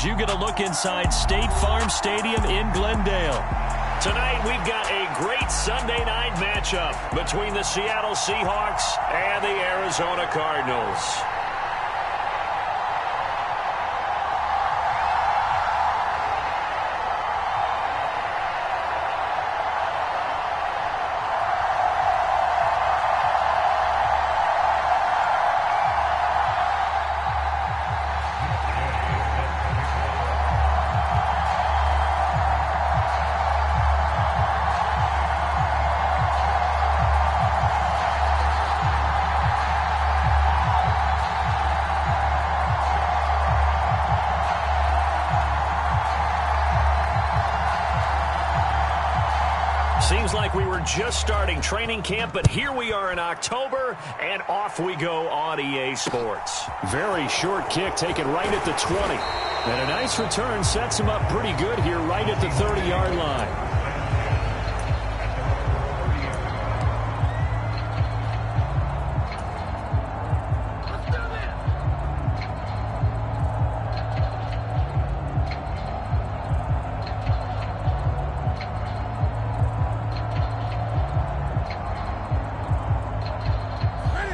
you get a look inside State Farm Stadium in Glendale. Tonight, we've got a great Sunday night matchup between the Seattle Seahawks and the Arizona Cardinals. Seems like we were just starting training camp, but here we are in October, and off we go on EA Sports. Very short kick taken right at the 20. And a nice return sets him up pretty good here right at the 30-yard line.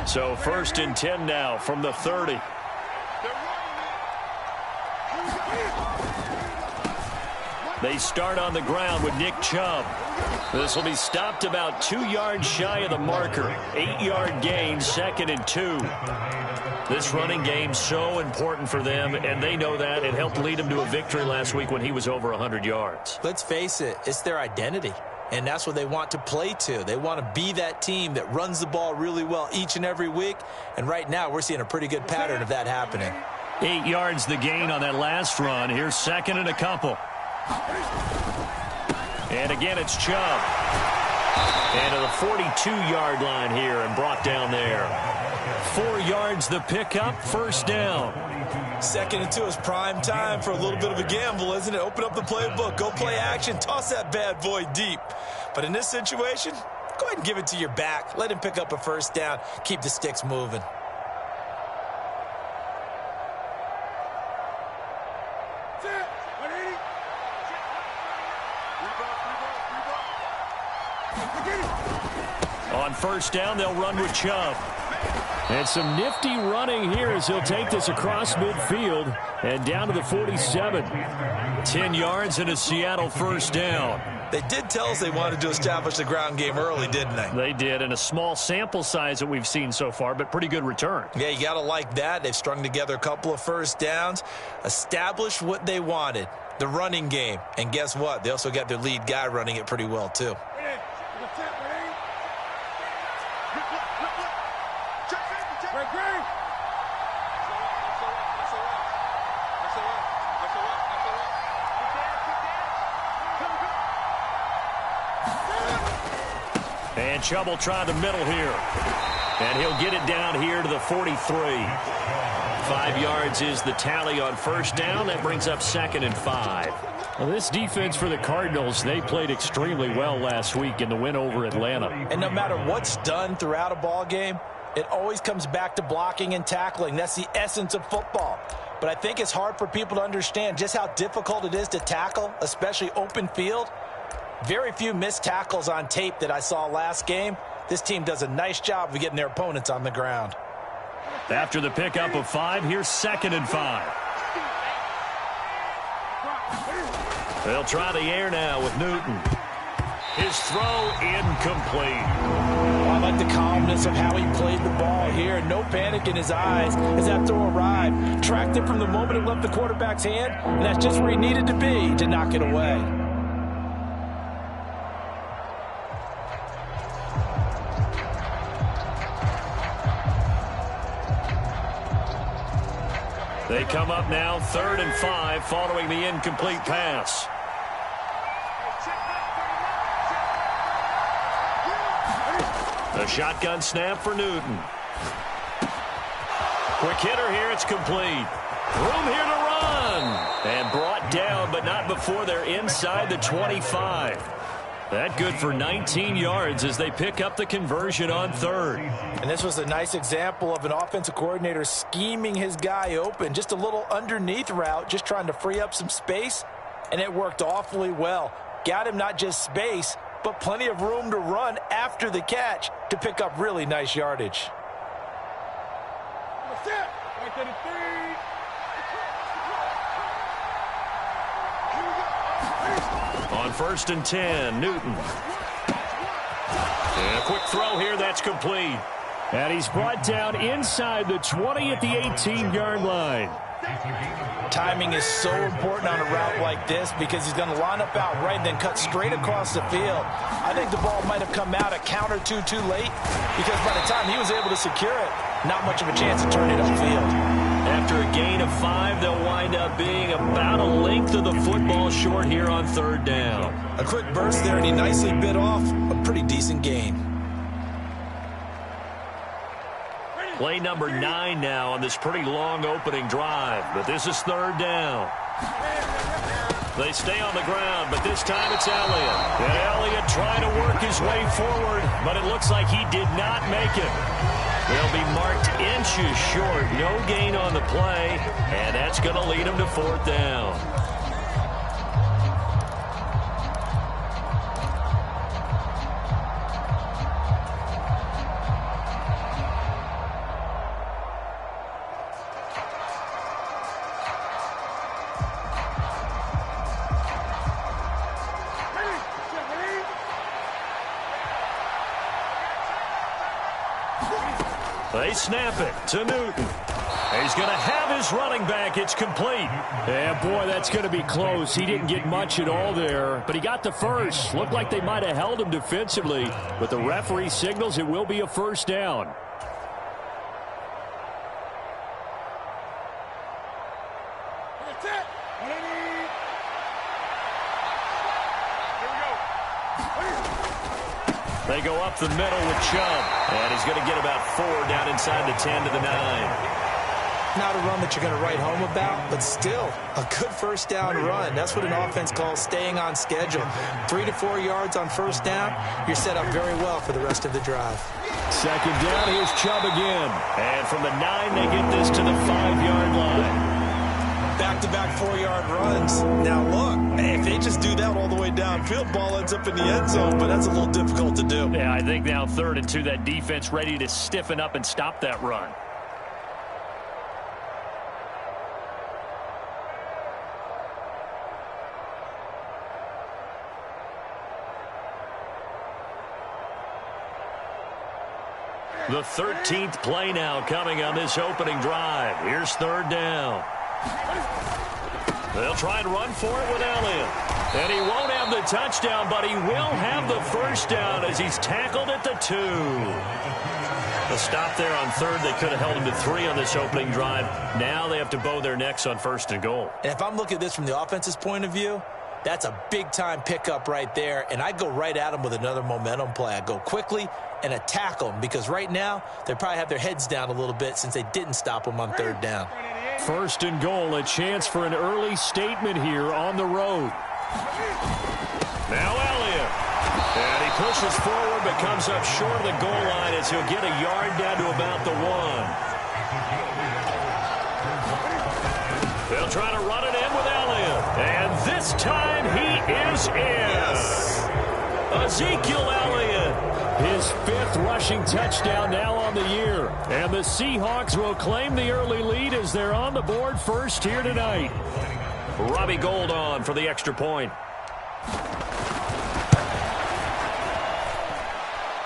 So 1st and 10 now from the 30. They start on the ground with Nick Chubb. This will be stopped about 2 yards shy of the marker. 8-yard gain, 2nd and 2. This running game so important for them, and they know that. It helped lead them to a victory last week when he was over 100 yards. Let's face it, it's their identity. And that's what they want to play to. They want to be that team that runs the ball really well each and every week. And right now, we're seeing a pretty good pattern of that happening. 8 yards the gain on that last run. Here's 2nd and a couple. And again, it's Chubb. And to the 42-yard line here and brought down there. 4 yards the pickup, 1st down. 2nd and 2 is prime time for a little bit of a gamble, isn't it? Open up the playbook, go play action, toss that bad boy deep. But in this situation, go ahead and give it to your back. Let him pick up a 1st down. Keep the sticks moving. On 1st down, they'll run with Chubb. And some nifty running here as he'll take this across midfield and down to the 47. 10 yards and a Seattle 1st down. They did tell us they wanted to establish the ground game early, didn't they? They did, and a small sample size that we've seen so far, but pretty good return. Yeah, you got to like that. They've strung together a couple of 1st downs, established what they wanted, the running game. And guess what? They also got their lead guy running it pretty well, too. And Chubb will try the middle here. And he'll get it down here to the 43. 5 yards is the tally on 1st down. That brings up 2nd and 5. Well, this defense for the Cardinals, they played extremely well last week in the win over Atlanta. And no matter what's done throughout a ball game, it always comes back to blocking and tackling. That's the essence of football. But I think it's hard for people to understand just how difficult it is to tackle, especially open field. Very few missed tackles on tape that I saw last game. This team does a nice job of getting their opponents on the ground. After the pickup of 5, here's 2nd and 5. They'll try the air now with Newton. His throw incomplete. I like the calmness of how he played the ball here. No panic in his eyes as that throw arrived. Tracked it from the moment it left the quarterback's hand, and that's just where he needed to be to knock it away. They come up now 3rd and 5 following the incomplete pass. A shotgun snap for Newton. Quick hitter here, it's complete. Room here to run. And brought down, but not before they're inside the 25. That good for 19 yards as they pick up the conversion on third. And this was a nice example of an offensive coordinator scheming his guy open. Just a little underneath route, just trying to free up some space, and it worked awfully well. Got him not just space, but plenty of room to run after the catch to pick up really nice yardage. On 1st and 10, Newton. And a quick throw here, that's complete. And he's brought down inside the 20 at the 18-yard line. Timing is so important on a route like this because he's going to line up out right and then cut straight across the field. I think the ball might have come out a count or two too late because by the time he was able to secure it, not much of a chance to turn it upfield. After a gain of 5, they'll wind up being about a length of the football short here on 3rd down. A quick burst there, and he nicely bit off a pretty decent gain. Play number 9 now on this pretty long opening drive, but this is 3rd down. They stay on the ground, but this time it's Elliott. And Elliott trying to work his way forward, but it looks like he did not make it. They'll be marked inches short. No gain on the play, and that's going to lead them to 4th down. They snap it to Newton. He's going to have his running back. It's complete. Yeah, boy, that's going to be close. He didn't get much at all there, but he got the first. Looked like they might have held him defensively, but the referee signals it will be a 1st down. They go up the middle with Chubb, and he's going to get about 4 down inside the 10 to the 9. Not a run that you're going to write home about, but still a good 1st down run. That's what an offense calls staying on schedule. 3 to 4 yards on 1st down, you're set up very well for the rest of the drive. 2nd down, here's Chubb again. And from the 9, they get this to the 5-yard line. Back-to-back 4-yard runs. Now, look, if they just do that all the way downfield, ball ends up in the end zone, but that's a little difficult to do. Yeah, I think now 3rd and 2, that defense ready to stiffen up and stop that run. The 13th play now coming on this opening drive. Here's 3rd down. They'll try and run for it with Elliott. And he won't have the touchdown, but he will have the 1st down as he's tackled at the 2. A stop there on 3rd. They could have held him to 3 on this opening drive. Now they have to bow their necks on 1st and goal. And if I'm looking at this from the offense's point of view, that's a big-time pickup right there, and I go right at him with another momentum play. I go quickly and attack them because right now they probably have their heads down a little bit since they didn't stop them on 3rd down. 1st and goal, a chance for an early statement here on the road. Now Elliott. And he pushes forward but comes up short of the goal line as he'll get a yard down to about the 1. They'll try to run it in with Elliott. And this time he is in. Yes. Ezekiel Elliott. His 5th rushing touchdown now on the year. And the Seahawks will claim the early lead as they're on the board first here tonight. Robbie Gould on for the extra point.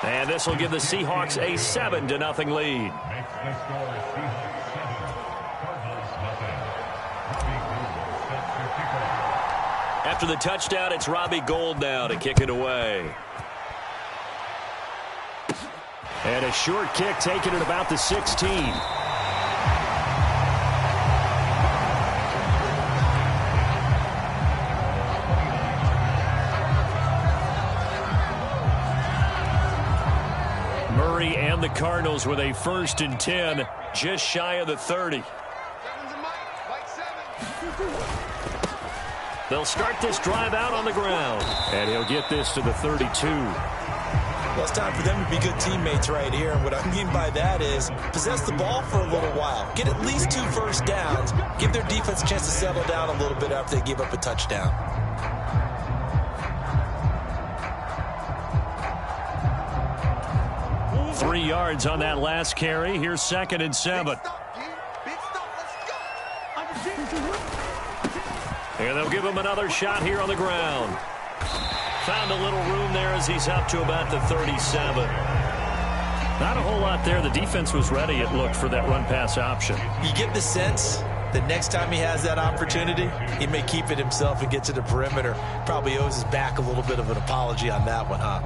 And this will give the Seahawks a 7-0 lead. After the touchdown, it's Robbie Gould now to kick it away. And a short kick taken at about the 16. Murray and the Cardinals with a 1st and 10, just shy of the 30. They'll start this drive out on the ground. And he'll get this to the 32. Well, it's time for them to be good teammates right here. And what I mean by that is possess the ball for a little while. Get at least 2 first downs. Give their defense a chance to settle down a little bit after they give up a touchdown. Three yards on that last carry. Here's 2nd and 7. And they'll give him another shot here on the ground. Found a little room there as he's up to about the 37. Not a whole lot there. The defense was ready, it looked, for that run-pass option. You get the sense that next time he has that opportunity, he may keep it himself and get to the perimeter. Probably owes his back a little bit of an apology on that one, huh?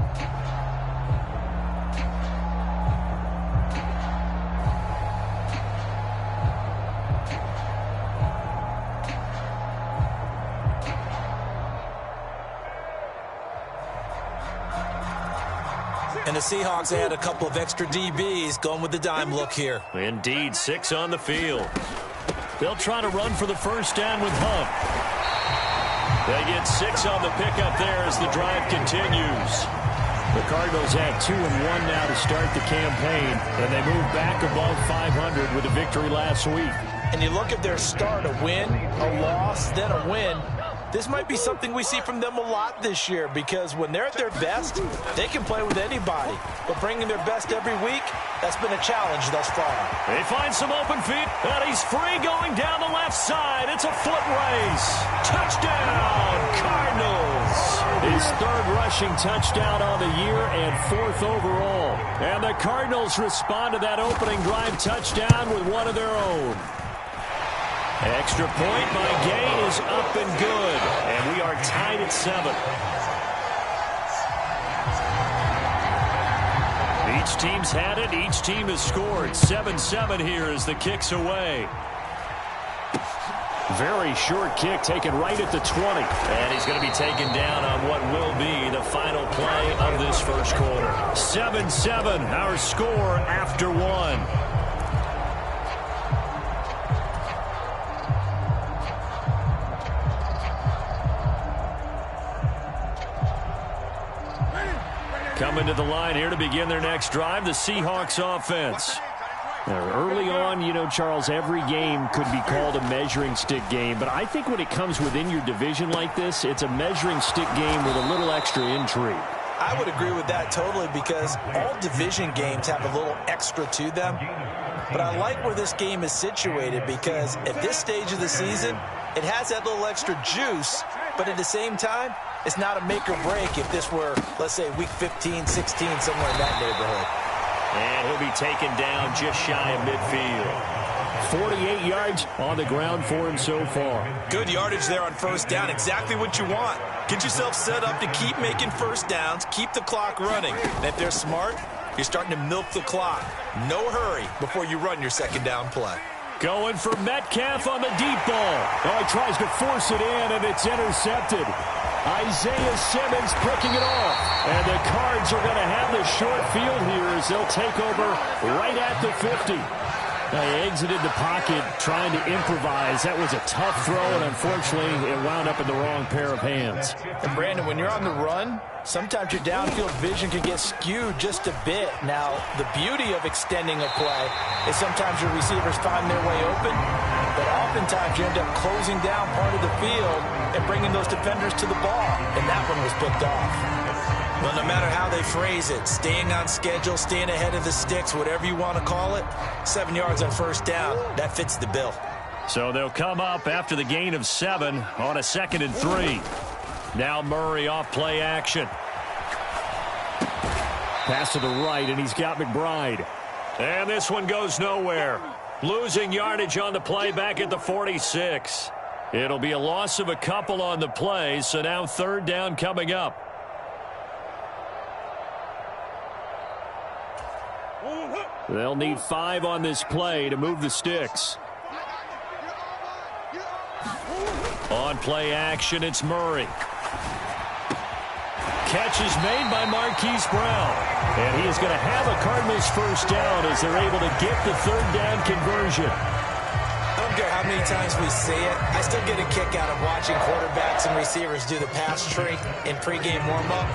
And the Seahawks add a couple of extra DBs going with the dime look here. Indeed, 6 on the field. They'll try to run for the first down with Hunt. They get 6 on the pickup there as the drive continues. The Cardinals have 2-1 now to start the campaign, and they move back above 500 with a victory last week. And you look at their start, a win, a loss, then a win. This might be something we see from them a lot this year because when they're at their best, they can play with anybody. But bringing their best every week, that's been a challenge thus far. They find some open feet, and he's free going down the left side. It's a foot race. Touchdown, Cardinals. His 3rd rushing touchdown on the year and 4th overall. And the Cardinals respond to that opening drive touchdown with one of their own. Extra point by Gay is up and good. And we are tied at 7. Each team's had it. Each team has scored. 7-7 here as the kick's away. Very short kick taken right at the 20. And he's going to be taken down on what will be the final play of this first quarter. 7-7, our score after 1. Coming to the line here to begin their next drive, the Seahawks offense. Early on, you know, Charles, every game could be called a measuring stick game. But I think when it comes within your division like this, it's a measuring stick game with a little extra intrigue. I would agree with that totally because all division games have a little extra to them. But I like where this game is situated because at this stage of the season, it has that little extra juice. But at the same time, it's not a make or break if this were, let's say, week 15, 16, somewhere in that neighborhood. And he'll be taken down just shy of midfield. 48 yards on the ground for him so far. Good yardage there on first down. Exactly what you want. Get yourself set up to keep making first downs, keep the clock running. And if they're smart, you're starting to milk the clock. No hurry before you run your second down play. Going for Metcalf on the deep ball. Oh, he tries to force it in, and it's intercepted. Isaiah Simmons picking it off. And the Cards are going to have the short field here as they'll take over right at the 50. Now, he exited the pocket trying to improvise. That was a tough throw, and unfortunately, it wound up in the wrong pair of hands. And, Brandon, when you're on the run, sometimes your downfield vision can get skewed just a bit. Now, the beauty of extending a play is sometimes your receivers find their way open, but oftentimes you end up closing down part of the field and bringing those defenders to the ball, and that one was picked off. Well, no matter how they phrase it, staying on schedule, staying ahead of the sticks, whatever you want to call it, 7 yards on first down, that fits the bill. So they'll come up after the gain of 7 on a 2nd and 3. Now Murray off play action. Pass to the right, and he's got McBride. And this one goes nowhere. Losing yardage on the play back at the 46. It'll be a loss of a couple on the play, so now 3rd down coming up. They'll need 5 on this play to move the sticks. On play action, it's Murray. Catch is made by Marquise Brown. And he is going to have a Cardinals first down as they're able to get the 3rd down conversion. I don't care how many times we say it, I still get a kick out of watching quarterbacks quarterbacks and receivers do the pass tree in pregame warm-up.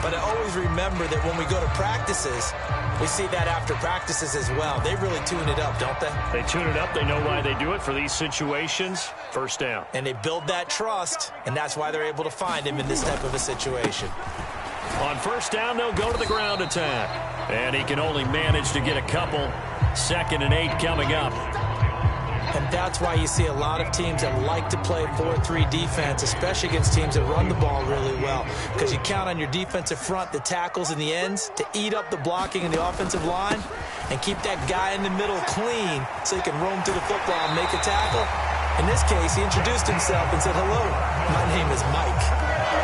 But I always remember that when we go to practices, we see that after practices as well. They really tune it up, don't they? They tune it up. They know why they do it for these situations. First down. And they build that trust, and that's why they're able to find him in this type of a situation. On first down, they'll go to the ground attack. And he can only manage to get a couple. 2nd and 8 coming up. And that's why you see a lot of teams that like to play 4-3 defense, especially against teams that run the ball really well. Because you count on your defensive front, the tackles and the ends, to eat up the blocking in the offensive line and keep that guy in the middle clean so he can roam through the football and make a tackle. In this case, he introduced himself and said, "Hello, my name is Mike."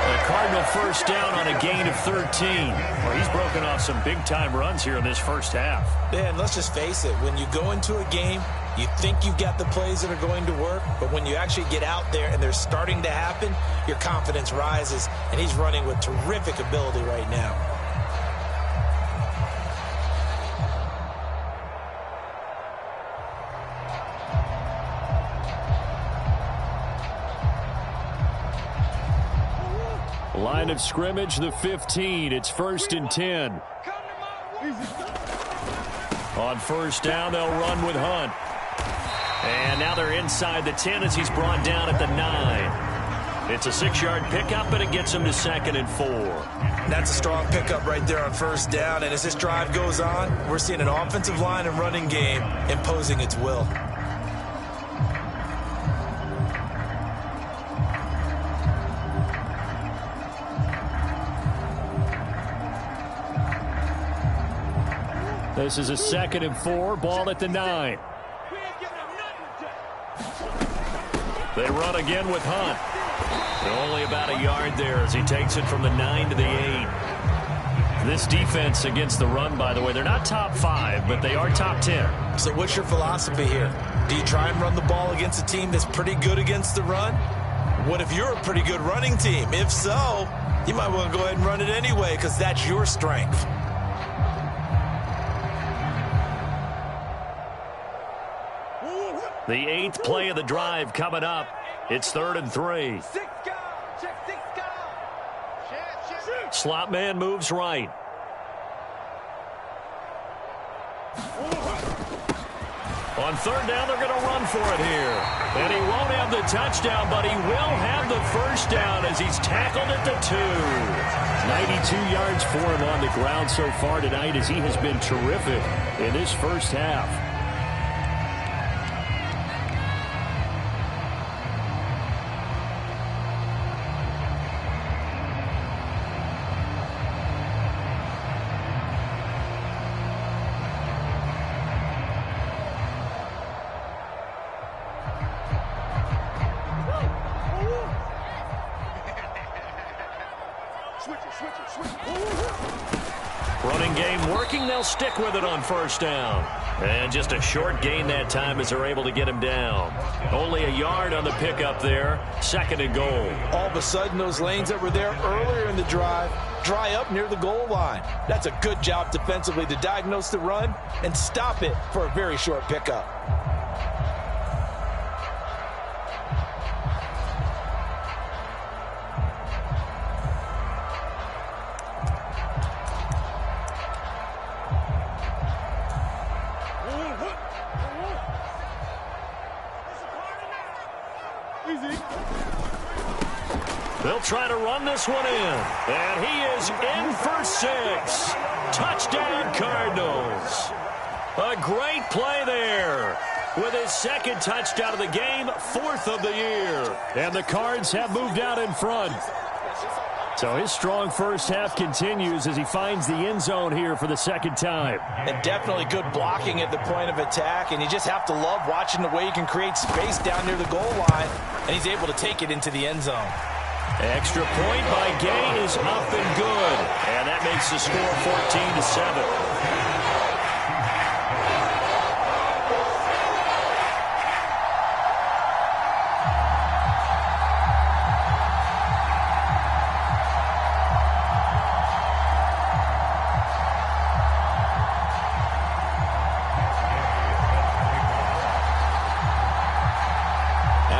The Cardinal first down on a gain of 13. Well, he's broken off some big-time runs here in this first half. Yeah, and let's just face it. When you go into a game, you think you've got the plays that are going to work, but when you actually get out there and they're starting to happen, your confidence rises, and he's running with terrific ability right now. Line of scrimmage, the 15. It's 1st and 10. On first down, they'll run with Hunt. And now they're inside the 10 as he's brought down at the 9. It's a 6-yard pickup, and it gets him to 2nd and 4. That's a strong pickup right there on first down. And as this drive goes on, we're seeing an offensive line and running game imposing its will. This is a 2nd and 4. Ball at the 9. They run again with Hunt. Only about a yard there as he takes it from the 9 to the 8. This defense against the run, by the way, they're not top 5, but they are top 10. So what's your philosophy here? Do you try and run the ball against a team that's pretty good against the run? What if you're a pretty good running team? If so, you might want to go ahead and run it anyway because that's your strength. The 8th play of the drive coming up. It's 3rd and 3. Slot man moves right. On 3rd down, they're going to run for it here. And he won't have the touchdown, but he will have the first down as he's tackled at the 2. 92 yards for him on the ground so far tonight as he has been terrific in this first half. Running game working. They'll stick with it on first down. And just a short gain that time as they're able to get him down. Only a yard on the pickup there. 2nd and goal. All of a sudden, those lanes that were there earlier in the drive dry up near the goal line. That's a good job defensively to diagnose the run and stop it for a very short pickup. They'll try to run this one in. And he is in for 6. Touchdown, Cardinals. A great play there. With his 2nd touchdown of the game, 4th of the year. And the Cards have moved out in front. So his strong first half continues as he finds the end zone here for the 2nd time. And definitely good blocking at the point of attack. And you just have to love watching the way you can create space down near the goal line. And he's able to take it into the end zone. Extra point by Gay is up and good. And that makes the score 14-7.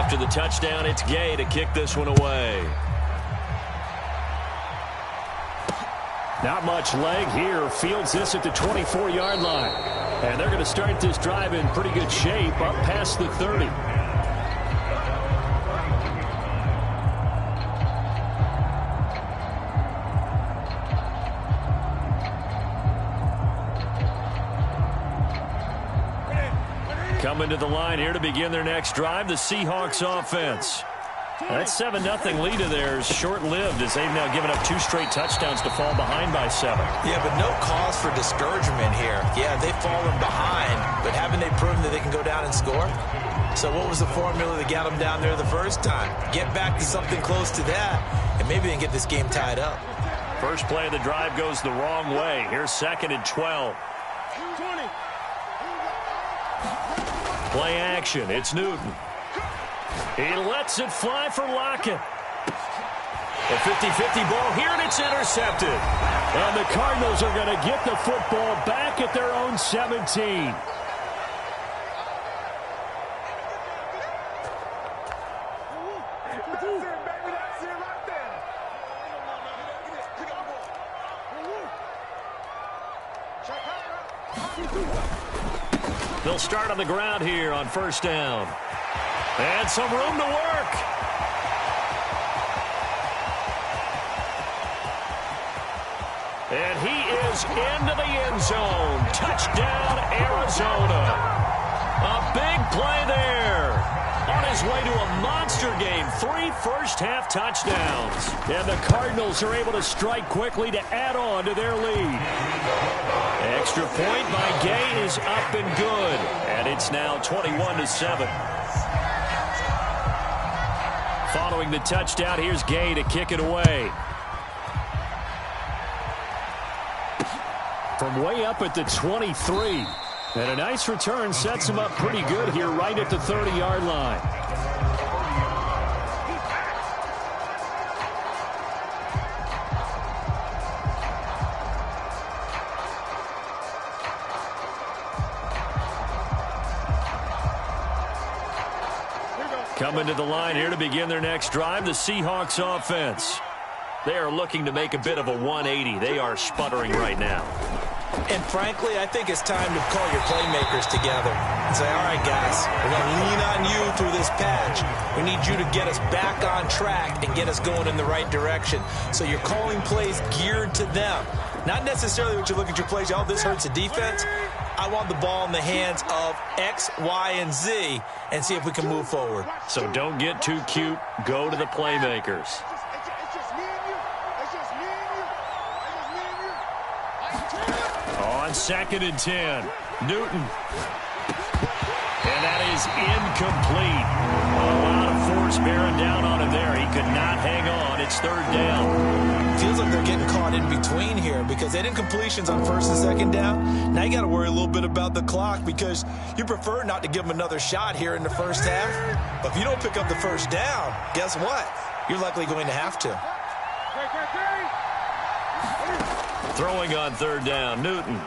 After the touchdown, it's Gay to kick this one away. Not much leg here. Fields this at the 24-yard line. And they're going to start this drive in pretty good shape up past the 30. Coming to the line here to begin their next drive, the Seahawks offense. That 7-0 lead of theirs short-lived as they've now given up 2 straight touchdowns to fall behind by 7. Yeah, but no cause for discouragement here. Yeah, they've fallen behind, but haven't they proven that they can go down and score? So what was the formula that got them down there the first time? Get back to something close to that, and maybe they can get this game tied up. First play of the drive goes the wrong way. Here's 2nd and 12. Play action. It's Newton. He lets it fly for Lockett. A 50-50 ball here, and it's intercepted. And the Cardinals are going to get the football back at their own 17. They'll start on the ground here on first down. And some room to work. And he is into the end zone. Touchdown, Arizona. A big play there. On his way to a monster game. 3 first-half touchdowns. And the Cardinals are able to strike quickly to add on to their lead. Extra point by Gay is up and good. And it's now 21-7. Following the touchdown, here's Gay to kick it away. From way up at the 23. And a nice return sets him up pretty good here right at the 30-yard line. Coming to the line here to begin their next drive, the Seahawks offense. They are looking to make a bit of a 180. They are sputtering right now. And frankly, I think it's time to call your playmakers together and say, all right, guys, we're going to lean on you through this patch. We need you to get us back on track and get us going in the right direction. So you're calling plays geared to them. Not necessarily what you look at your plays, oh, this hurts the defense. I want the ball in the hands of X, Y, and Z and see if we can move forward. So don't get too cute. Go to the playmakers. On 2nd and 10, Newton. And that is incomplete. A lot of force bearing down on him there. He could not hang on. It's 3rd down. Feels like they're getting caught in between here because they did completions on 1st and 2nd down. Now you got to worry a little bit about the clock because you prefer not to give them another shot here in the first half. But if you don't pick up the 1st down, guess what? You're likely going to have to. Throwing on 3rd down, Newton.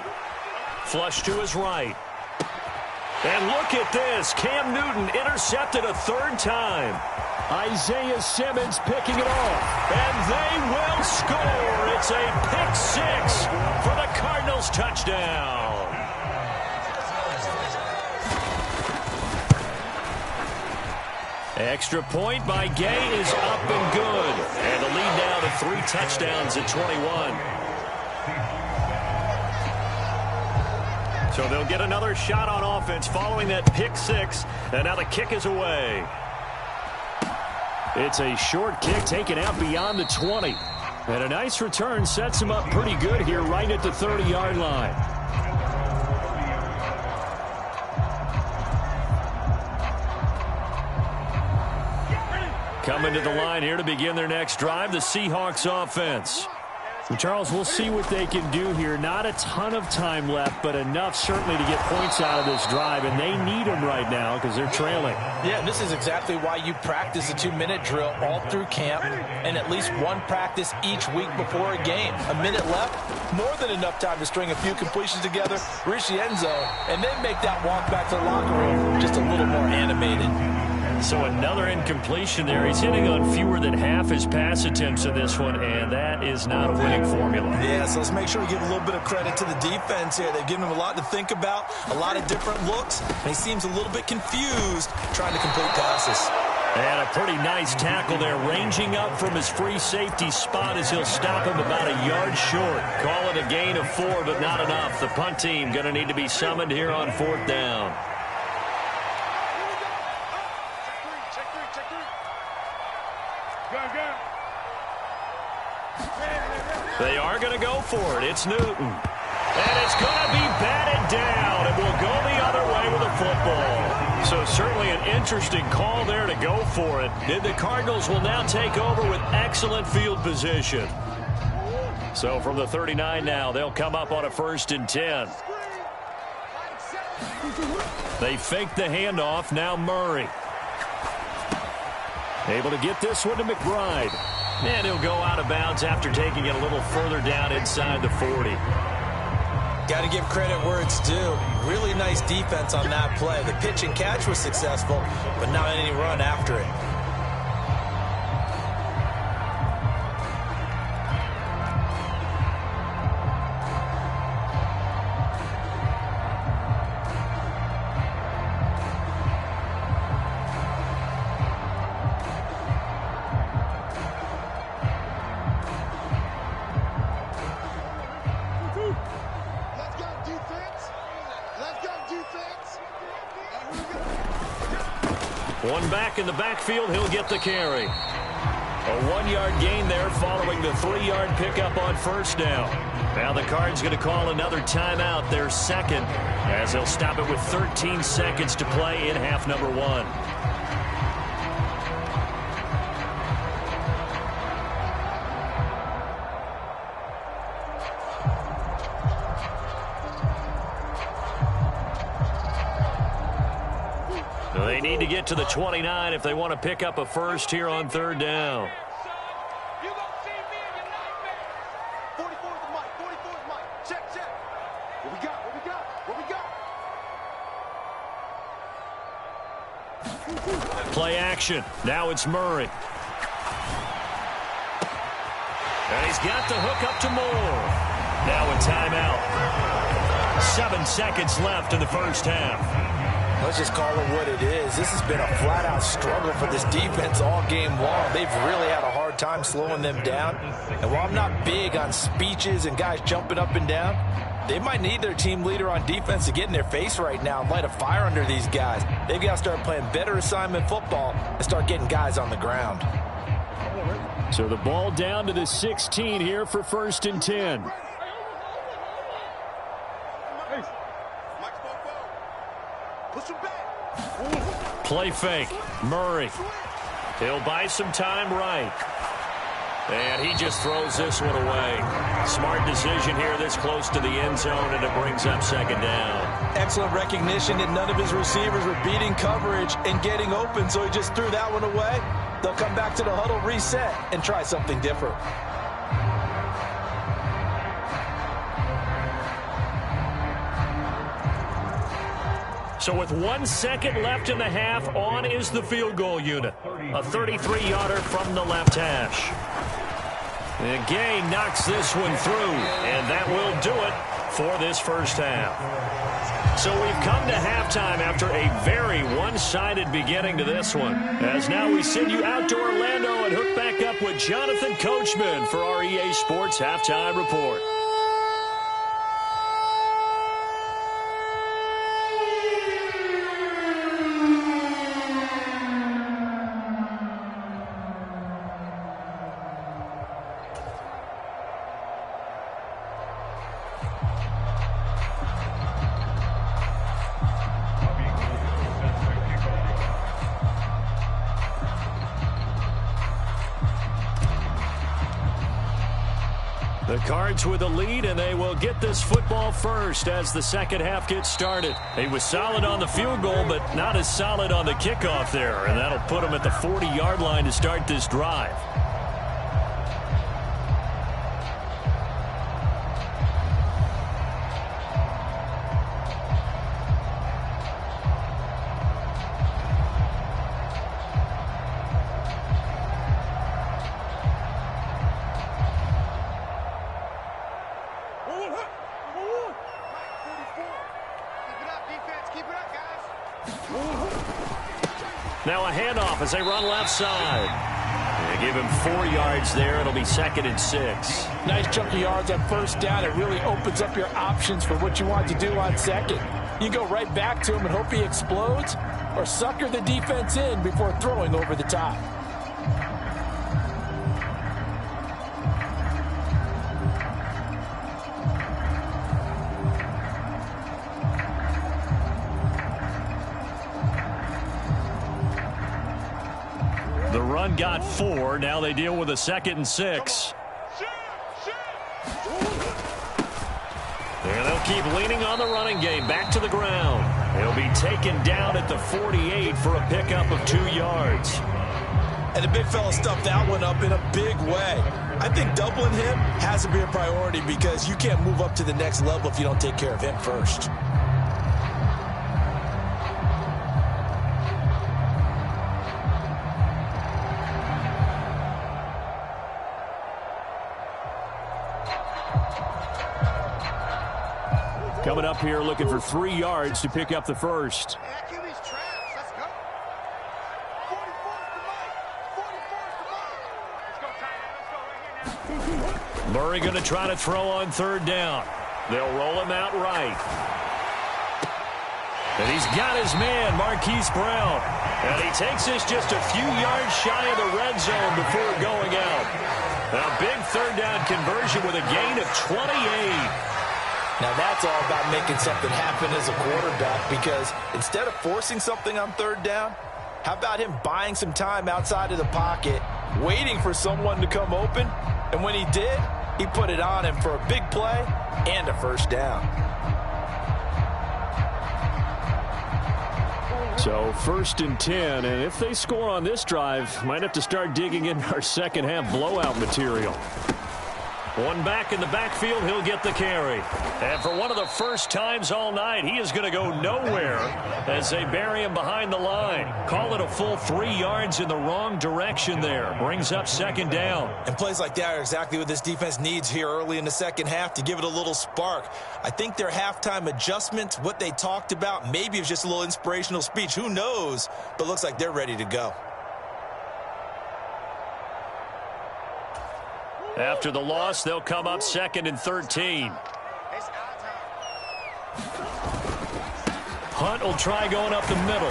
Flush to his right. And look at this. Cam Newton intercepted a 3rd time. Isaiah Simmons picking it off. And they will score. It's a pick 6 for the Cardinals touchdown. Extra point by Gay is up and good. And the lead now to 3 touchdowns at 21. So they'll get another shot on offense following that pick 6. And now the kick is away. It's a short kick taken out beyond the 20. And a nice return sets him up pretty good here right at the 30-yard line. Coming to the line here to begin their next drive, the Seahawks offense. Charles, we'll see what they can do here. Not a ton of time left, but enough certainly to get points out of this drive, and they need them right now because they're trailing. Yeah, this is exactly why you practice a 2-minute drill all through camp and at least one practice each week before a game. A minute left, more than enough time to string a few completions together, reach the end zone, and then make that walk back to the locker room just a little more animated. So another incompletion there. He's hitting on fewer than half his pass attempts in this one, and that is not a winning formula. Yeah, so let's make sure we give a little bit of credit to the defense here. They've given him a lot to think about, a lot of different looks, and he seems a little bit confused trying to complete passes. And a pretty nice tackle there, ranging up from his free safety spot as he'll stop him about a yard short. Call it a gain of 4, but not enough. The punt team going to need to be summoned here on 4th down. They are going to go for it. It's Newton. And it's going to be batted down, and will go the other way with the football. So certainly an interesting call there to go for it. And the Cardinals will now take over with excellent field position. So from the 39 now, they'll come up on a 1st and 10. They fake the handoff. Now Murray. Able to get this one to McBride. And he'll go out of bounds after taking it a little further down inside the 40. Got to give credit where it's due. Really nice defense on that play. The pitch and catch was successful, but not any run after it. One back in the backfield, he'll get the carry. A 1-yard gain there following the 3-yard pickup on 1st down. Now the Cards going to call another timeout, their 2nd, as they'll stop it with 13 seconds to play in half number 1. They need to get to the 29 if they want to pick up a 1st here on 3rd down. You gonna see me in your nightmare. 44 with the mic, 44 with the mic. Check. What we got? Play action. Now it's Murray. And he's got the hook up to Moore. Now a timeout. 7 seconds left in the 1st half. Let's just call it what it is. This has been a flat-out struggle for this defense all game long. They've really had a hard time slowing them down. And while I'm not big on speeches and guys jumping up and down, they might need their team leader on defense to get in their face right now and light a fire under these guys. They've got to start playing better assignment football and start getting guys on the ground. So the ball down to the 16 here for 1st and 10. Play fake. Murray. He'll buy some time right. And he just throws this one away. Smart decision here this close to the end zone, and it brings up 2nd down. Excellent recognition that none of his receivers were beating coverage and getting open, so he just threw that one away. They'll come back to the huddle, reset, and try something different. So with 1 second left in the half, on is the field goal unit. A 33-yarder from the left hash. And Gang knocks this one through, and that will do it for this 1st half. So we've come to halftime after a very one-sided beginning to this one. As now we send you out to Orlando and hook back up with Jonathan Coachman for our EA Sports Halftime Report. The Cards with a lead, and they will get this football first as the 2nd half gets started. He was solid on the field goal, but not as solid on the kickoff there, and that'll put him at the 40-yard line to start this drive. Now a handoff as they run left side. They give him 4 yards there. It'll be 2nd and 6. Nice chunk of yards on first down. It really opens up your options for what you want to do on second. You go right back to him and hope he explodes, or sucker the defense in before throwing over the top. The run got 4. Now they deal with a 2nd and 6. And they'll keep leaning on the running game. Back to the ground. He'll be taken down at the 48 for a pickup of 2 yards. And the big fella stuffed that one up in a big way. I think doubling him has to be a priority because you can't move up to the next level if you don't take care of him first. Coming up here looking for 3 yards to pick up the first. Murray going to try to throw on 3rd down. They'll roll him out right. And he's got his man, Marquise Brown. And he takes this just a few yards shy of the red zone before going out. A big 3rd down conversion with a gain of 28. Now that's all about making something happen as a quarterback, because instead of forcing something on 3rd down, how about him buying some time outside of the pocket, waiting for someone to come open, and when he did, he put it on him for a big play and a first down. So 1st and 10, and if they score on this drive, might have to start digging in our second half blowout material. One back in the backfield, he'll get the carry. And for one of the first times all night, he is going to go nowhere as they bury him behind the line. Call it a full 3 yards in the wrong direction there. Brings up 2nd down. And plays like that are exactly what this defense needs here early in the second half to give it a little spark. I think their halftime adjustment, what they talked about, maybe it was just a little inspirational speech. Who knows? But looks like they're ready to go. After the loss, they'll come up 2nd and 13. Hunt will try going up the middle.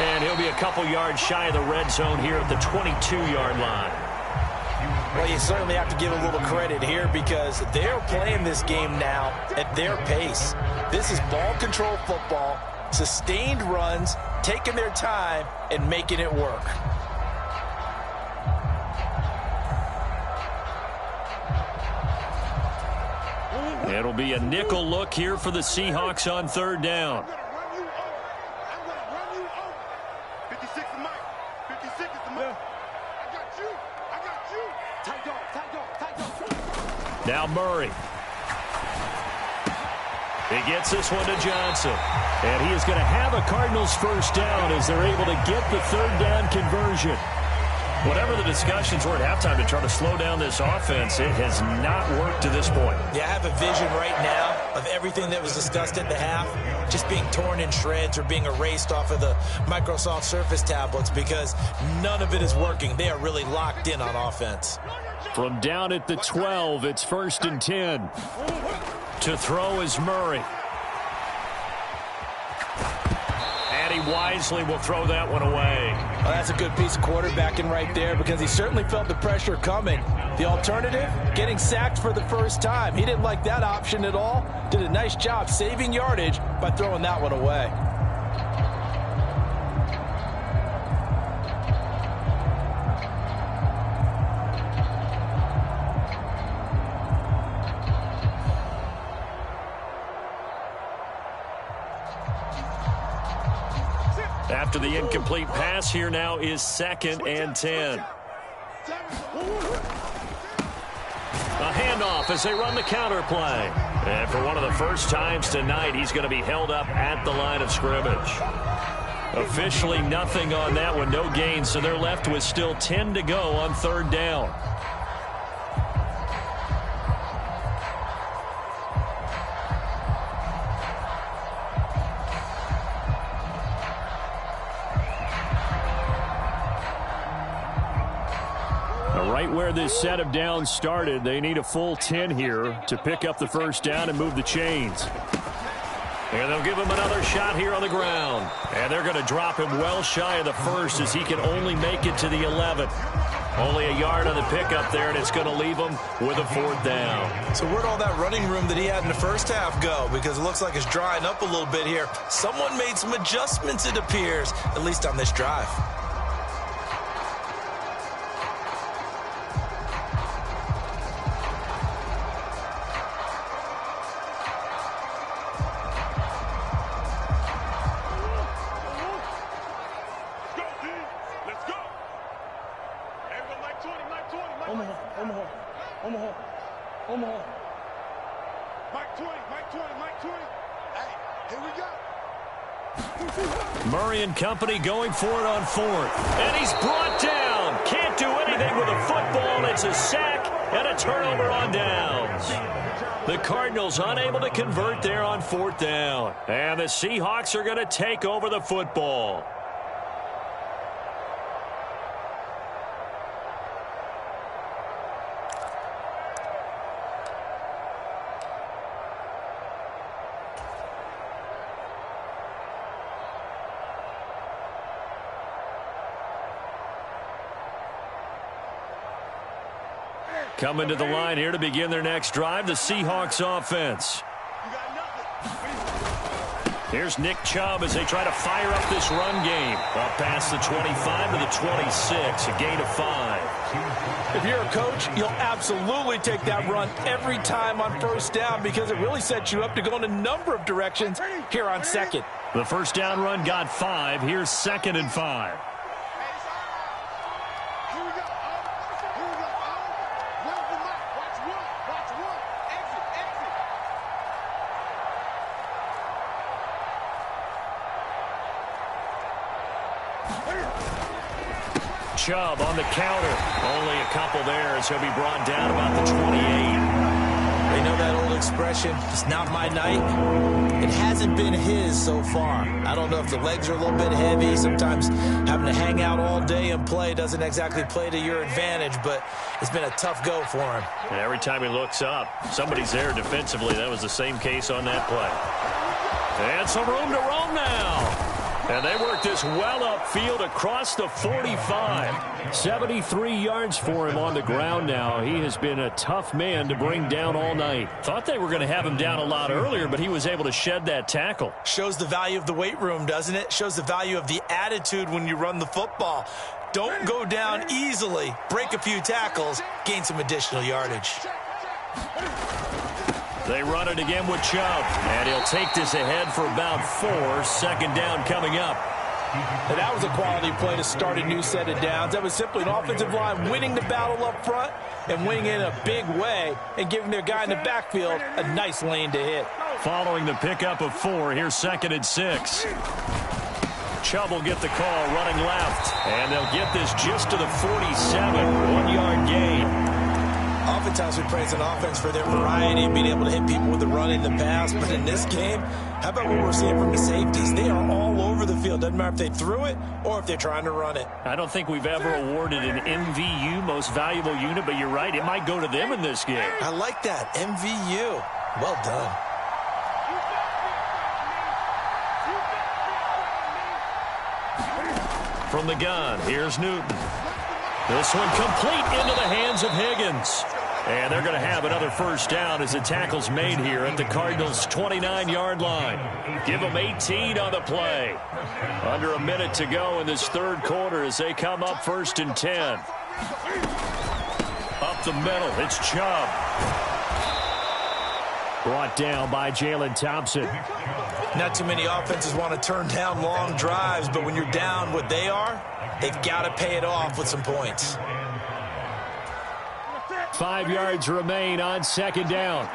And he'll be a couple yards shy of the red zone here at the 22-yard line. Well, you certainly have to give a little credit here because they're playing this game now at their pace. This is ball control football, sustained runs, taking their time, and making it work. It'll be a nickel look here for the Seahawks on 3rd down. Now Murray. He gets this one to Johnson. And he is going to have a Cardinals first down as they're able to get the 3rd down conversion. Whatever the discussions were at halftime to try to slow down this offense, it has not worked to this point. Yeah, I have a vision right now of everything that was discussed at the half just being torn in shreds or being erased off of the Microsoft Surface tablets because none of it is working. They are really locked in on offense. From down at the 12, it's 1st and 10. To throw is Murray. And he wisely will throw that one away. Well, that's a good piece of quarterbacking right there because he certainly felt the pressure coming. The alternative, getting sacked for the first time. He didn't like that option at all. Did a nice job saving yardage by throwing that one away. After the incomplete pass, here now is 2nd and 10. A handoff as they run the counter play. And for one of the first times tonight, he's going to be held up at the line of scrimmage. Officially nothing on that one, no gain, so they're left with still 10 to go on 3rd down. where this set of downs started. They need a full 10 here to pick up the first down and move the chains. And they'll give him another shot here on the ground. And they're going to drop him well shy of the first as he can only make it to the 11. Only a yard on the pickup there, and it's going to leave him with a 4th down. So where'd all that running room that he had in the first half go? Because it looks like it's drying up a little bit here. Someone made some adjustments, it appears, at least on this drive. Omaha. Mike 20. Hey, here we go. Murray and company going for it on 4th. And he's brought down. Can't do anything with a football. It's a sack and a turnover on downs. The Cardinals unable to convert there on 4th down. And the Seahawks are going to take over the football. Coming to the line here to begin their next drive, the Seahawks offense. Here's Nick Chubb as they try to fire up this run game. Up past the 25 to the 26, a gain of 5. If you're a coach, you'll absolutely take that run every time on first down because it really sets you up to go in a number of directions here on second. The first down run got 5. Here's 2nd and 5. Chubb on the counter. Only a couple there as he'll be brought down about the 28. They know that old expression, it's not my night. It hasn't been his so far. I don't know if the legs are a little bit heavy. Sometimes having to hang out all day and play doesn't exactly play to your advantage, but it's been a tough go for him. And every time he looks up, somebody's there defensively. That was the same case on that play. And some room to roam now. And they work this well upfield across the 45. 73 yards for him on the ground now. He has been a tough man to bring down all night. Thought they were going to have him down a lot earlier, but he was able to shed that tackle. Shows the value of the weight room, doesn't it? Shows the value of the attitude when you run the football. Don't go down easily. Break a few tackles. Gain some additional yardage. They run it again with Chubb, and he'll take this ahead for about 4. 2nd down coming up. And that was a quality play to start a new set of downs. That was simply an offensive line winning the battle up front and winning it in a big way and giving their guy in the backfield a nice lane to hit. Following the pickup of 4, here's 2nd and 6. Chubb will get the call running left, and they'll get this just to the 47. 1-yard gain. Oftentimes we praise an offense for their variety and being able to hit people with the run in the pass. But in this game, how about what we're seeing from the safeties? They are all over the field. Doesn't matter if they threw it or if they're trying to run it. I don't think we've ever awarded an MVU, most valuable unit, but you're right. It might go to them in this game. I like that. MVU. Well done. From the gun, here's Newton. This one complete into the hands of Higgins. And they're going to have another first down as the tackle's made here at the Cardinals' 29-yard line. Give them 18 on the play. Under a minute to go in this third quarter as they come up 1st and 10. Up the middle, it's Chubb. Brought down by Jalen Thompson. Not too many offenses want to turn down long drives, but when you're down what they are, they've got to pay it off with some points. 5 yards remain on 2nd down.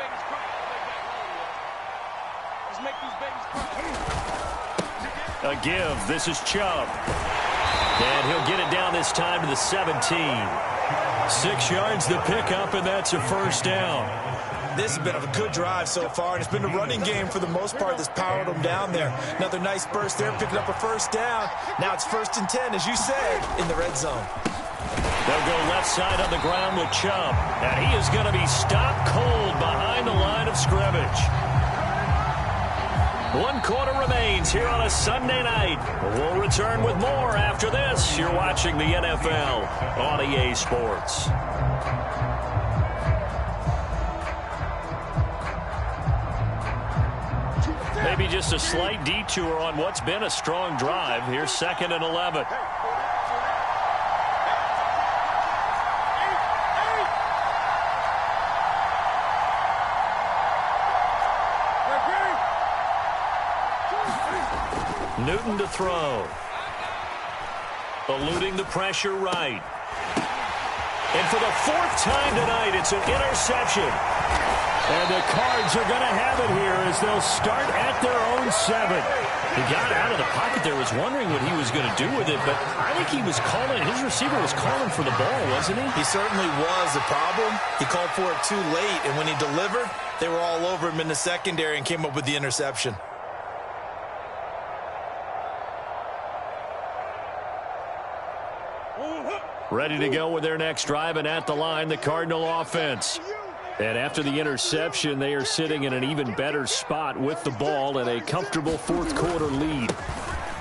A give. This is Chubb. And he'll get it down this time to the 17. 6 yards to pick up, and that's a first down. This has been a good drive so far, and it's been a running game for the most part that's powered them down there. Another nice burst there, picking up a first down. Now it's 1st and 10, as you said, in the red zone. They'll go left side on the ground with Chubb. And he is going to be stopped cold behind the line of scrimmage. 1 quarter remains here on a Sunday night. We'll return with more after this. You're watching the NFL on EA Sports. Maybe just a slight detour on what's been a strong drive. Here's 2nd and 11. Newton to throw. Eluding the pressure right. And for the 4th time tonight, it's an interception. And the Cards are going to have it here as they'll start at their own 7. He got out of the pocket there, was wondering what he was going to do with it, but I think he was calling, his receiver was calling for the ball, wasn't he? He certainly was. The problem, he called for it too late, and when he delivered, they were all over him in the secondary and came up with the interception. Ready to go with their next drive, and at the line, the Cardinal offense. And after the interception, they are sitting in an even better spot with the ball and a comfortable 4th quarter lead.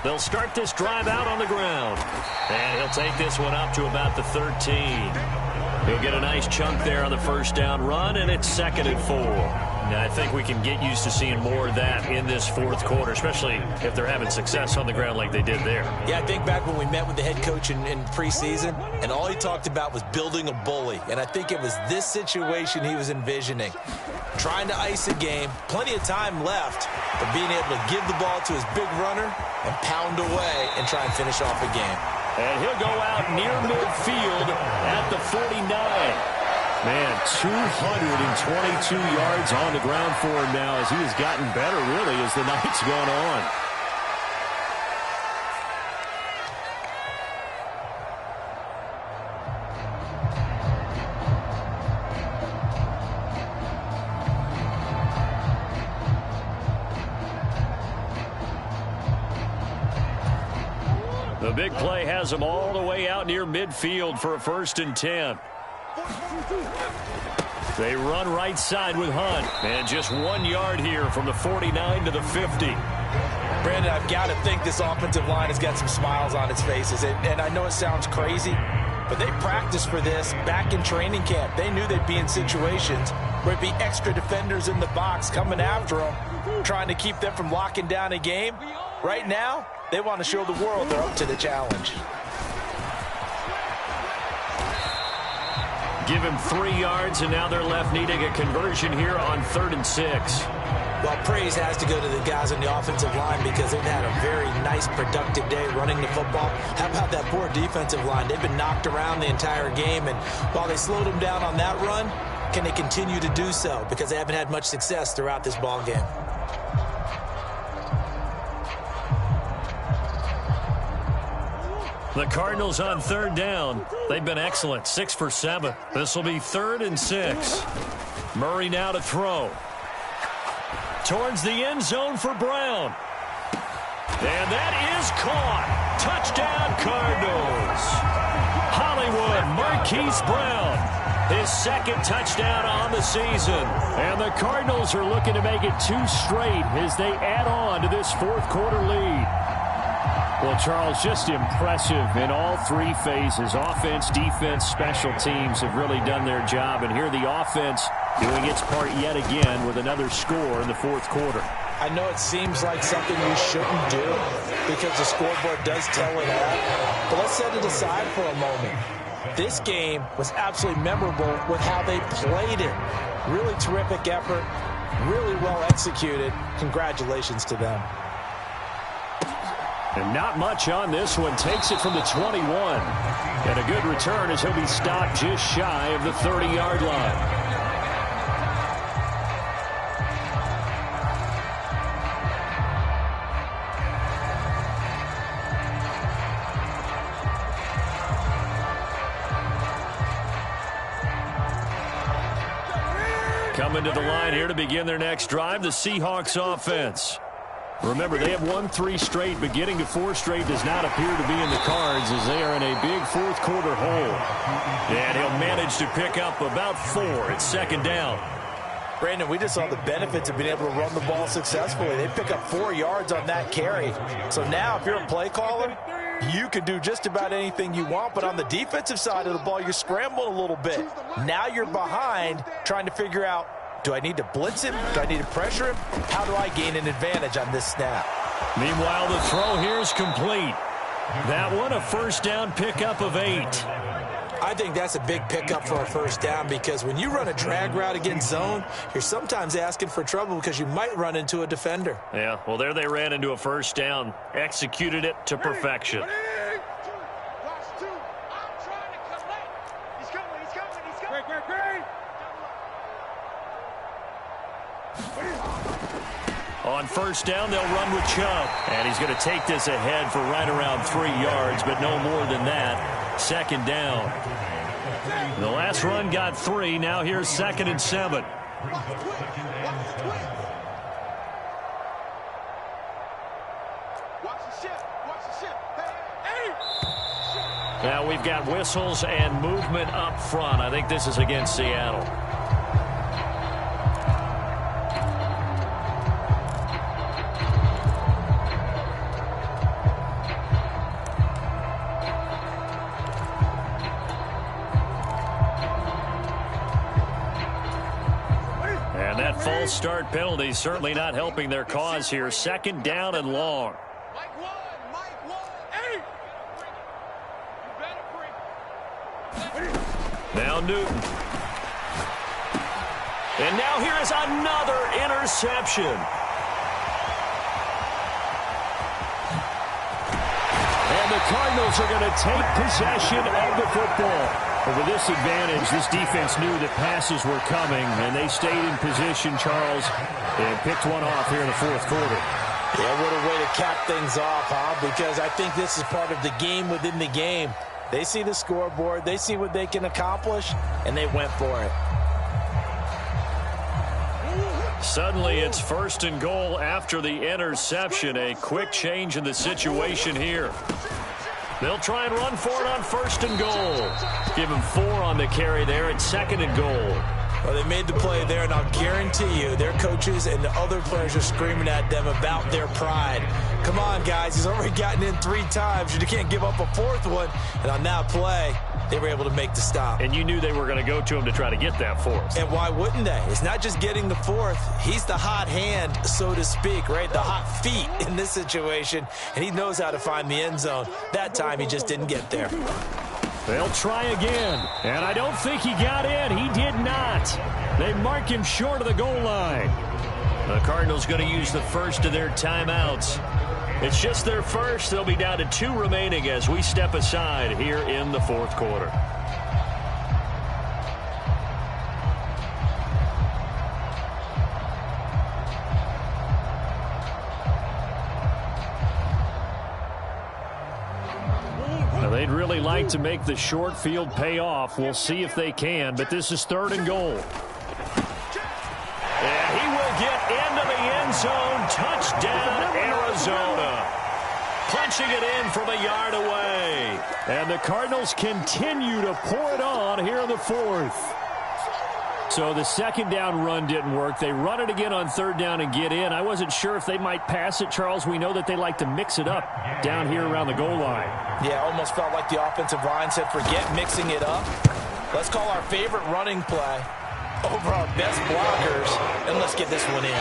They'll start this drive out on the ground. And he'll take this one up to about the 13. He'll get a nice chunk there on the 1st down run, and it's 2nd and 4. Now, I think we can get used to seeing more of that in this 4th quarter, especially if they're having success on the ground like they did there. Yeah, I think back when we met with the head coach in preseason, and all he talked about was building a bully. And I think it was this situation he was envisioning. Trying to ice a game, plenty of time left, but being able to give the ball to his big runner and pound away and try and finish off a game. And he'll go out near midfield at the 49. Man, 222 yards on the ground for him now as he has gotten better, really, as the night's gone on. The big play has him all the way out near midfield for a 1st and 10. They run right side with Hunt. And just 1 yard here from the 49 to the 50. Brandon, I've got to think this offensive line has got some smiles on its faces. And I know it sounds crazy, but they practiced for this back in training camp. They knew they'd be in situations where it'd be extra defenders in the box coming after them, trying to keep them from locking down a game. Right now, they want to show the world they're up to the challenge. Give him 3 yards, and now they're left needing a conversion here on 3rd and 6. Well, praise has to go to the guys on the offensive line because they've had a very nice, productive day running the football. How about that poor defensive line? They've been knocked around the entire game, and while they slowed them down on that run, can they continue to do so? Because they haven't had much success throughout this ball game. The Cardinals on 3rd down. They've been excellent, 6 for 7. This will be 3rd and 6. Murray now to throw. Towards the end zone for Brown. And that is caught. Touchdown, Cardinals. Hollywood Marquise Brown. His 2nd touchdown on the season. And the Cardinals are looking to make it 2 straight as they add on to this 4th quarter lead. Well, Charles, just impressive in all 3 phases. Offense, defense, special teams have really done their job. And here the offense doing its part yet again with another score in the 4th quarter. I know it seems like something you shouldn't do because the scoreboard does tell it that. But let's set it aside for a moment. This game was absolutely memorable with how they played it. Really terrific effort, really well executed. Congratulations to them. And not much on this one. Takes it from the 21. And a good return as he'll be stopped just shy of the 30-yard line. Coming to the line here to begin their next drive, the Seahawks offense. Remember, they have won 3 straight, but getting to 4 straight does not appear to be in the cards as they are in a big fourth-quarter hole. And he'll manage to pick up about 4 at second down. Brandon, we just saw the benefits of being able to run the ball successfully. They pick up 4 yards on that carry. So now, if you're a play caller, you can do just about anything you want, but on the defensive side of the ball, you're scrambling a little bit. Now you're behind trying to figure out, do I need to blitz him? Do I need to pressure him? How do I gain an advantage on this snap? Meanwhile, the throw here is complete. That one, a first down pickup of 8. I think that's a big pickup for a first down because when you run a drag route against zone, you're sometimes asking for trouble because you might run into a defender. Yeah, well, there they ran into a first down. Executed it to perfection. On first down, they'll run with Chubb. And he's going to take this ahead for right around 3 yards, but no more than that. Second down. The last run got 3. Now here's 2nd and 7. Now we've got whistles and movement up front. I think this is against Seattle. And that false start penalty certainly not helping their cause here. 2nd down and long. Now Newton. And now here is another interception. And the Cardinals are going to take possession of the football. But with this advantage, this defense knew that passes were coming, and they stayed in position, Charles, and picked one off here in the 4th quarter. Yeah, what a way to cap things off, huh? Because I think this is part of the game within the game. They see the scoreboard, they see what they can accomplish, and they went for it. Suddenly it's 1st and goal after the interception. A quick change in the situation here. They'll try and run for it on 1st and goal. Give him 4 on the carry there at 2nd and goal. Well, they made the play there, and I'll guarantee you their coaches and the other players are screaming at them about their pride. Come on, guys. He's already gotten in 3 times. You can't give up a 4th one. And on that play, they were able to make the stop. And you knew they were going to go to him to try to get that 4th. And why wouldn't they? It's not just getting the 4th. He's the hot hand, so to speak, right? The hot feet in this situation. And he knows how to find the end zone. That time, he just didn't get there. They'll try again. And I don't think he got in. He did not. They mark him short of the goal line. The Cardinals going to use the first of their timeouts. It's just their first. They'll be down to 2 remaining as we step aside here in the 4th quarter. Now, they'd really like to make the short field pay off. We'll see if they can, but this is 3rd and goal. And he will get into the end zone. Touchdown, Arizona. Punching it in from a yard away. And the Cardinals continue to pour it on here in the 4th. So the 2nd down run didn't work. They run it again on 3rd down and get in. I wasn't sure if they might pass it, Charles. We know that they like to mix it up down here around the goal line. Yeah, almost felt like the offensive line said, forget mixing it up. Let's call our favorite running play over our best blockers, and let's get this one in.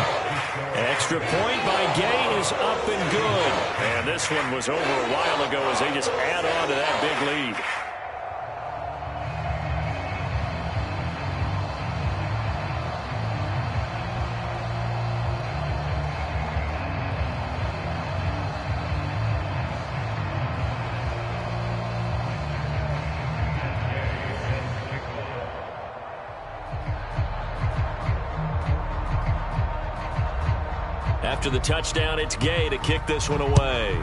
Extra point by Gay is up and good. And this one was over a while ago as they just add on to that big lead. After the touchdown, it's Gay to kick this one away.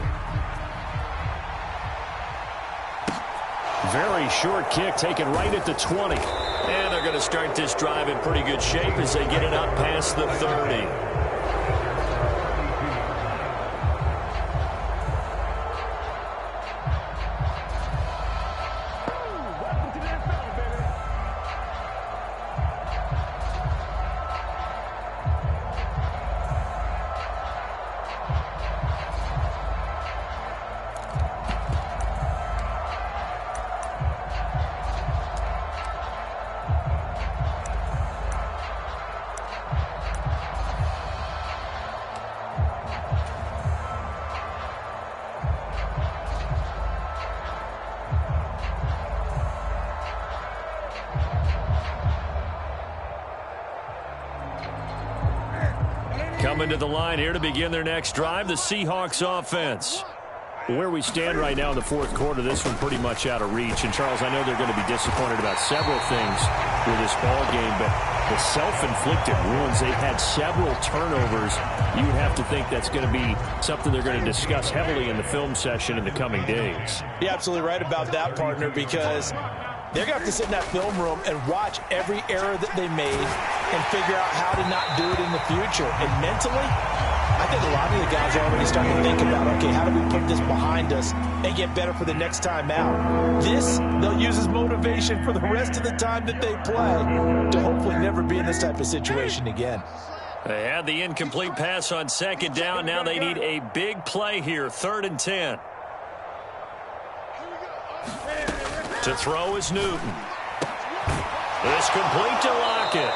Very short kick taken right at the 20. And they're going to start this drive in pretty good shape as they get it up past the 30. Coming to the line here to begin their next drive, the Seahawks offense. Where we stand right now in the fourth quarter, this one pretty much out of reach. And, Charles, I know they're going to be disappointed about several things with this ball game, but the self-inflicted wounds, they've had several turnovers. You would have to think that's going to be something they're going to discuss heavily in the film session in the coming days. You're absolutely right about that, partner, because they're going to have to sit in that film room and watch every error that they made and figure out how to not do it in the future. And mentally, I think a lot of the guys are already starting to think about, okay, how do we put this behind us and get better for the next time out? This, they'll use as motivation for the rest of the time that they play to hopefully never be in this type of situation again. They had the incomplete pass on second down. Now they need a big play here, 3rd and 10. To throw is Newton. It's complete to Lockett.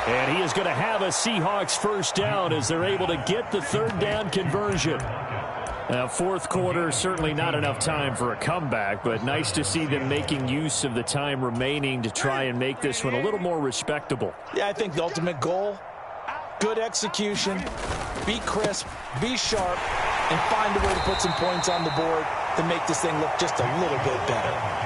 And he is going to have a Seahawks first down as they're able to get the 3rd down conversion. Now, fourth quarter, certainly not enough time for a comeback, but nice to see them making use of the time remaining to try and make this one a little more respectable. Yeah, I think the ultimate goal, good execution, be crisp, be sharp, and find a way to put some points on the board to make this thing look just a little bit better.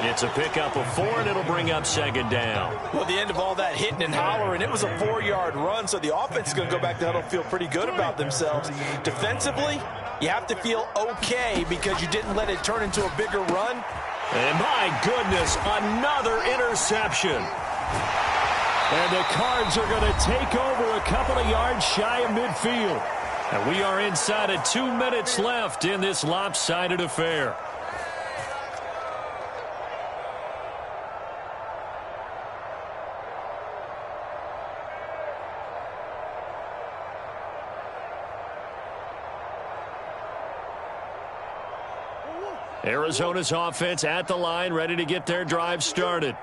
It's a pickup of 4, and it'll bring up 2nd down. Well, the end of all that hitting and hollering, it was a 4-yard run, so the offense is going to go back to huddle, feel pretty good about themselves. Defensively, you have to feel okay because you didn't let it turn into a bigger run. And my goodness, another interception. And the Cards are going to take over a couple of yards shy of midfield. And we are inside of 2 minutes left in this lopsided affair. Arizona's offense at the line, ready to get their drive started.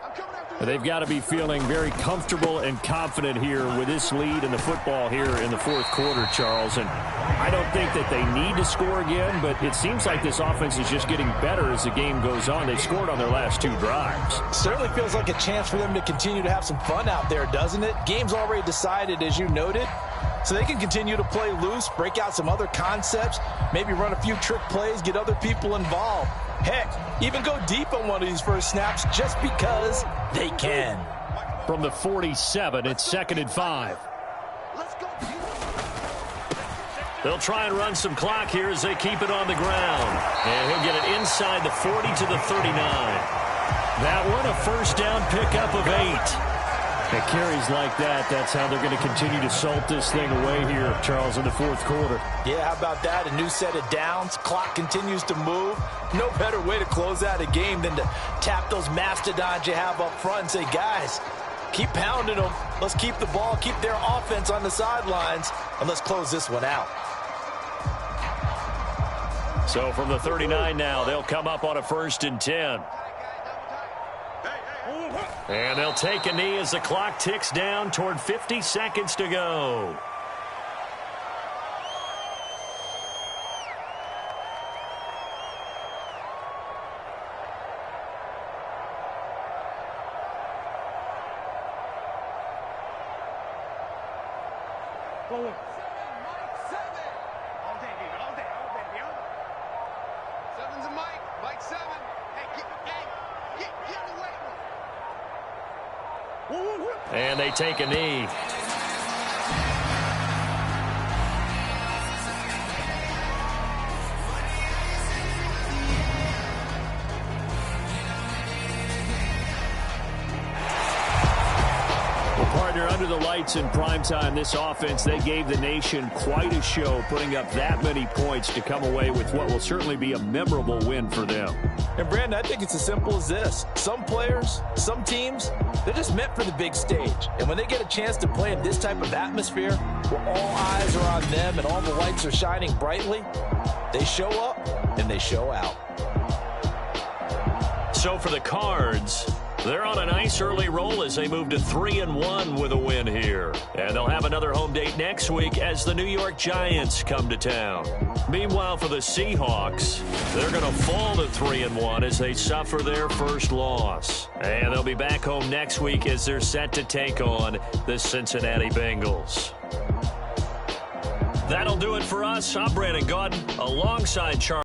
They've got to be feeling very comfortable and confident here with this lead in the football here in the fourth quarter, Charles. And I don't think that they need to score again, but it seems like this offense is just getting better as the game goes on. They've scored on their last 2 drives. Certainly feels like a chance for them to continue to have some fun out there, doesn't it? Game's already decided, as you noted. So they can continue to play loose, break out some other concepts, maybe run a few trick plays, get other people involved. Heck, even go deep on one of these first snaps just because they can. From the 47, it's 2nd and 5. They'll try and run some clock here as they keep it on the ground. And he'll get it inside the 40 to the 39. That one, a first down pickup of 8. It carries like that. That's how they're going to continue to salt this thing away here, Charles, in the fourth quarter. Yeah, how about that? A new set of downs. Clock continues to move. No better way to close out a game than to tap those mastodons you have up front and say, guys, keep pounding them. Let's keep the ball, keep their offense on the sidelines, and let's close this one out. So from the 39 now, they'll come up on a 1st and 10. And they'll take a knee as the clock ticks down toward 50 seconds to go. And they take a knee. Partner, under the lights in primetime, this offense, they gave the nation quite a show, putting up that many points to come away with what will certainly be a memorable win for them. And, Brandon, I think it's as simple as this. Some players, some teams, they're just meant for the big stage. And when they get a chance to play in this type of atmosphere, where all eyes are on them and all the lights are shining brightly, they show up and they show out. So for the Cards, they're on a nice early roll as they move to 3-1 with a win here. And they'll have another home date next week as the New York Giants come to town. Meanwhile, for the Seahawks, they're going to fall to 3-1 as they suffer their first loss. And they'll be back home next week as they're set to take on the Cincinnati Bengals. That'll do it for us. I'm Brandon Gaudin alongside Charles.